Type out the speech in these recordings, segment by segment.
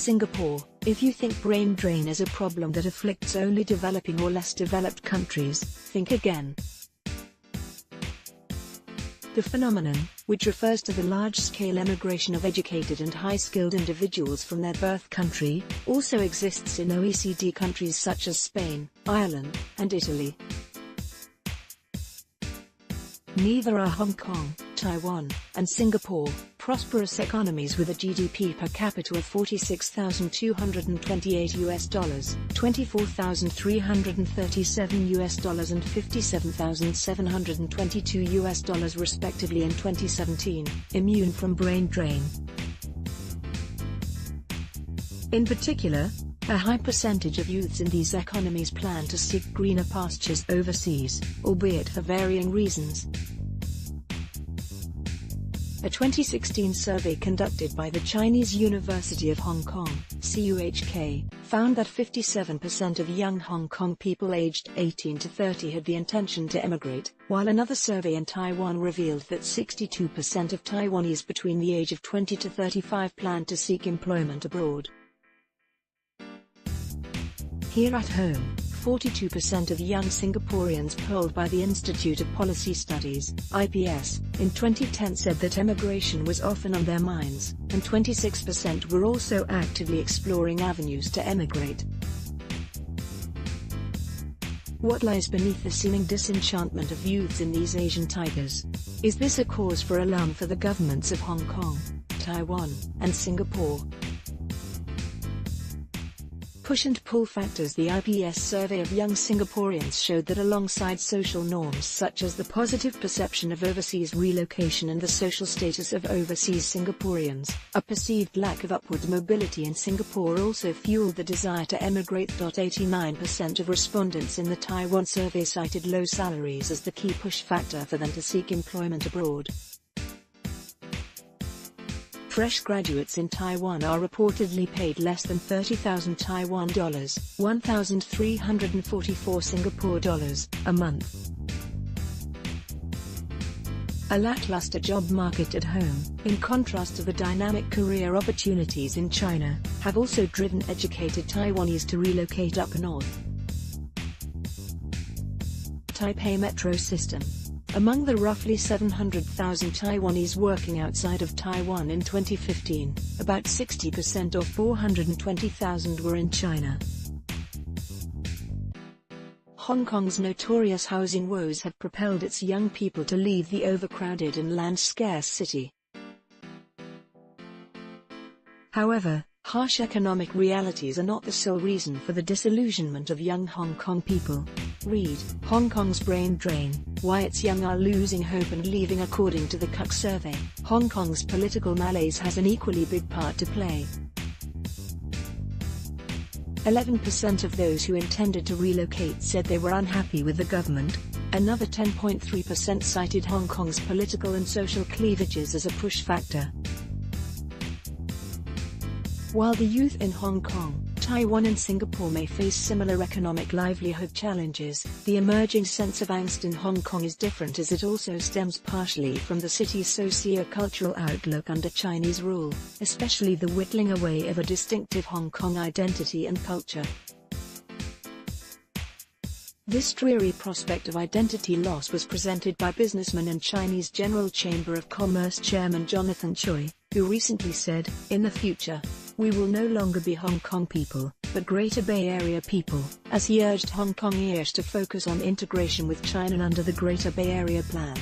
Singapore. If you think brain drain is a problem that afflicts only developing or less developed countries, think again. The phenomenon, which refers to the large-scale emigration of educated and high-skilled individuals from their birth country, also exists in OECD countries such as Spain, Ireland, and Italy. Neither are Hong Kong, Taiwan, and Singapore, prosperous economies with a GDP per capita of $46,228 $24,337 and $57,722 respectively in 2017, immune from brain drain. In particular, a high percentage of youths in these economies plan to seek greener pastures overseas, albeit for varying reasons. A 2016 survey conducted by the Chinese University of Hong Kong, CUHK, found that 57% of young Hong Kong people aged 18 to 30 had the intention to emigrate, while another survey in Taiwan revealed that 62% of Taiwanese between the age of 20 to 35 planned to seek employment abroad. Here at home, 42% of young Singaporeans polled by the Institute of Policy Studies, IPS, in 2010 said that emigration was often on their minds, and 26% were also actively exploring avenues to emigrate. What lies beneath the seeming disenchantment of youths in these Asian tigers? Is this a cause for alarm for the governments of Hong Kong, Taiwan, and Singapore? Push and pull factors. The IPS survey of young Singaporeans showed that alongside social norms such as the positive perception of overseas relocation and the social status of overseas Singaporeans, a perceived lack of upward mobility in Singapore also fueled the desire to emigrate. 89% of respondents in the Taiwan survey cited low salaries as the key push factor for them to seek employment abroad. Fresh graduates in Taiwan are reportedly paid less than 30,000 Taiwan dollars, 1,344 Singapore dollars, a month. A lackluster job market at home, in contrast to the dynamic career opportunities in China, have also driven educated Taiwanese to relocate up north. Taipei Metro System. Among the roughly 700,000 Taiwanese working outside of Taiwan in 2015, about 60% or 420,000 were in China. Hong Kong's notorious housing woes have propelled its young people to leave the overcrowded and land-scarce city. However, harsh economic realities are not the sole reason for the disillusionment of young Hong Kong people. Read, Hong Kong's brain drain, why its young are losing hope and leaving. According to the Cook survey, Hong Kong's political malaise has an equally big part to play. 11% of those who intended to relocate said they were unhappy with the government. Another 10.3% cited Hong Kong's political and social cleavages as a push factor. While the youth in Hong Kong, Taiwan and Singapore may face similar economic livelihood challenges, the emerging sense of angst in Hong Kong is different, as it also stems partially from the city's socio-cultural outlook under Chinese rule, especially the whittling away of a distinctive Hong Kong identity and culture. This dreary prospect of identity loss was presented by businessman and Chinese General Chamber of Commerce Chairman Jonathan Choi, who recently said, "In the future, we will no longer be Hong Kong people, but Greater Bay Area people," as he urged Hong Kongers to focus on integration with China under the Greater Bay Area Plan.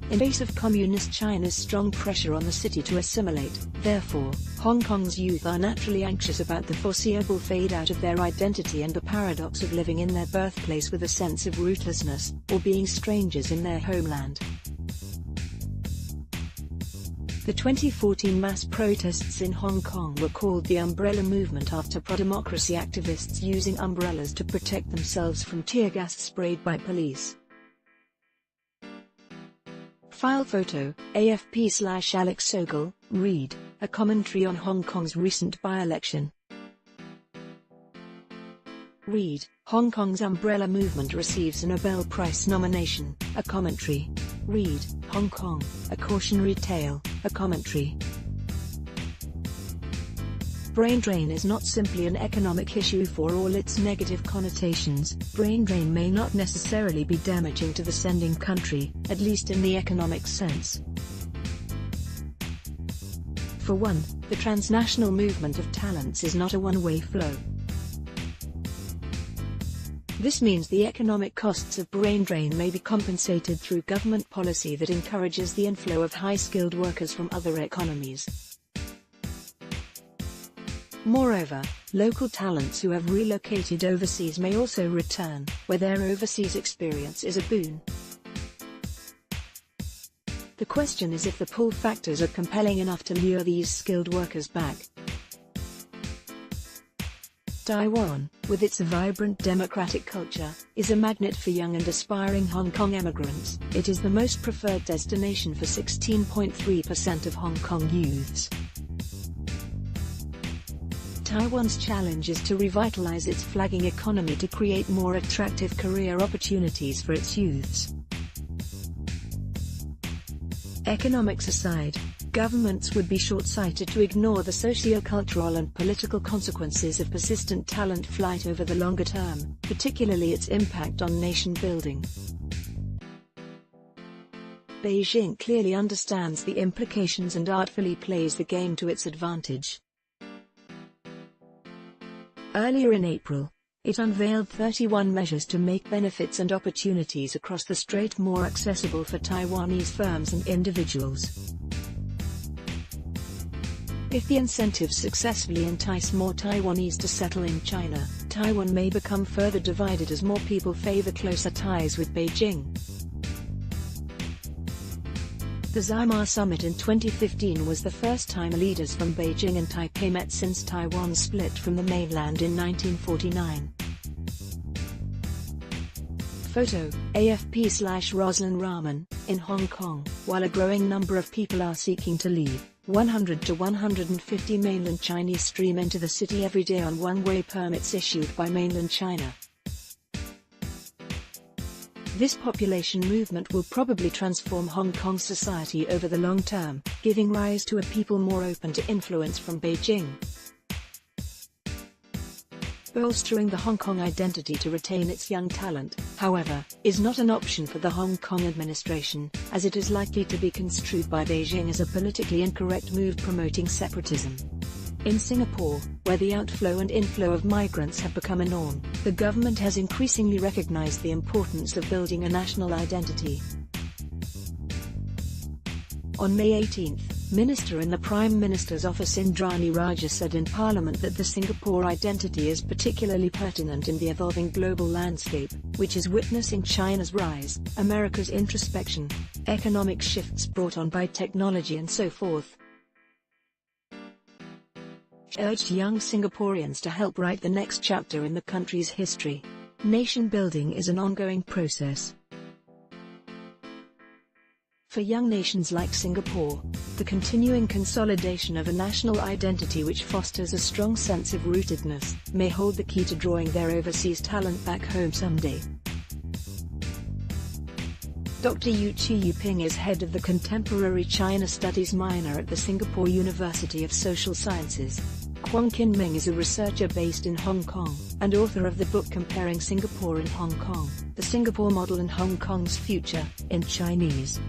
In face of Communist China's strong pressure on the city to assimilate, therefore, Hong Kong's youth are naturally anxious about the foreseeable fade-out of their identity and the paradox of living in their birthplace with a sense of rootlessness, or being strangers in their homeland. The 2014 mass protests in Hong Kong were called the Umbrella Movement after pro-democracy activists using umbrellas to protect themselves from tear gas sprayed by police. File photo, AFP/Alex Sogol, read, a commentary on Hong Kong's recent by-election. Read, Hong Kong's Umbrella Movement receives a Nobel Prize nomination, a commentary. Read, Hong Kong, a cautionary tale, a commentary. Brain drain is not simply an economic issue for all its negative connotations. Brain drain may not necessarily be damaging to the sending country, at least in the economic sense. For one, the transnational movement of talents is not a one-way flow. This means the economic costs of brain drain may be compensated through government policy that encourages the inflow of high-skilled workers from other economies. Moreover, local talents who have relocated overseas may also return, where their overseas experience is a boon. The question is if the pull factors are compelling enough to lure these skilled workers back. Taiwan, with its vibrant democratic culture, is a magnet for young and aspiring Hong Kong immigrants. It is the most preferred destination for 16.3% of Hong Kong youths. Taiwan's challenge is to revitalize its flagging economy to create more attractive career opportunities for its youths. Economics aside, governments would be short-sighted to ignore the socio-cultural and political consequences of persistent talent flight over the longer term, particularly its impact on nation building. Beijing clearly understands the implications and artfully plays the game to its advantage. Earlier in April, it unveiled 31 measures to make benefits and opportunities across the strait more accessible for Taiwanese firms and individuals. If the incentives successfully entice more Taiwanese to settle in China, Taiwan may become further divided as more people favor closer ties with Beijing. The Zimar Summit in 2015 was the first time leaders from Beijing and Taipei met since Taiwan split from the mainland in 1949. Photo, AFP/Roslyn Rahman, in Hong Kong. While a growing number of people are seeking to leave, 100 to 150 mainland Chinese stream into the city every day on one-way permits issued by mainland China. This population movement will probably transform Hong Kong's society over the long term, giving rise to a people more open to influence from Beijing. Bolstering the Hong Kong identity to retain its young talent, however, is not an option for the Hong Kong administration, as it is likely to be construed by Beijing as a politically incorrect move promoting separatism. In Singapore, where the outflow and inflow of migrants have become a norm, the government has increasingly recognized the importance of building a national identity. On May 18, Minister in the Prime Minister's office Indrani Raja said in Parliament that the Singapore identity is particularly pertinent in the evolving global landscape, which is witnessing China's rise, America's introspection, economic shifts brought on by technology and so forth. She urged young Singaporeans to help write the next chapter in the country's history. Nation building is an ongoing process. For young nations like Singapore, the continuing consolidation of a national identity which fosters a strong sense of rootedness may hold the key to drawing their overseas talent back home someday. Dr. Yu Chi-Yuping is head of the Contemporary China Studies minor at the Singapore University of Social Sciences. Kwong Kin Ming is a researcher based in Hong Kong, and author of the book Comparing Singapore and Hong Kong, The Singapore Model and Hong Kong's Future, in Chinese.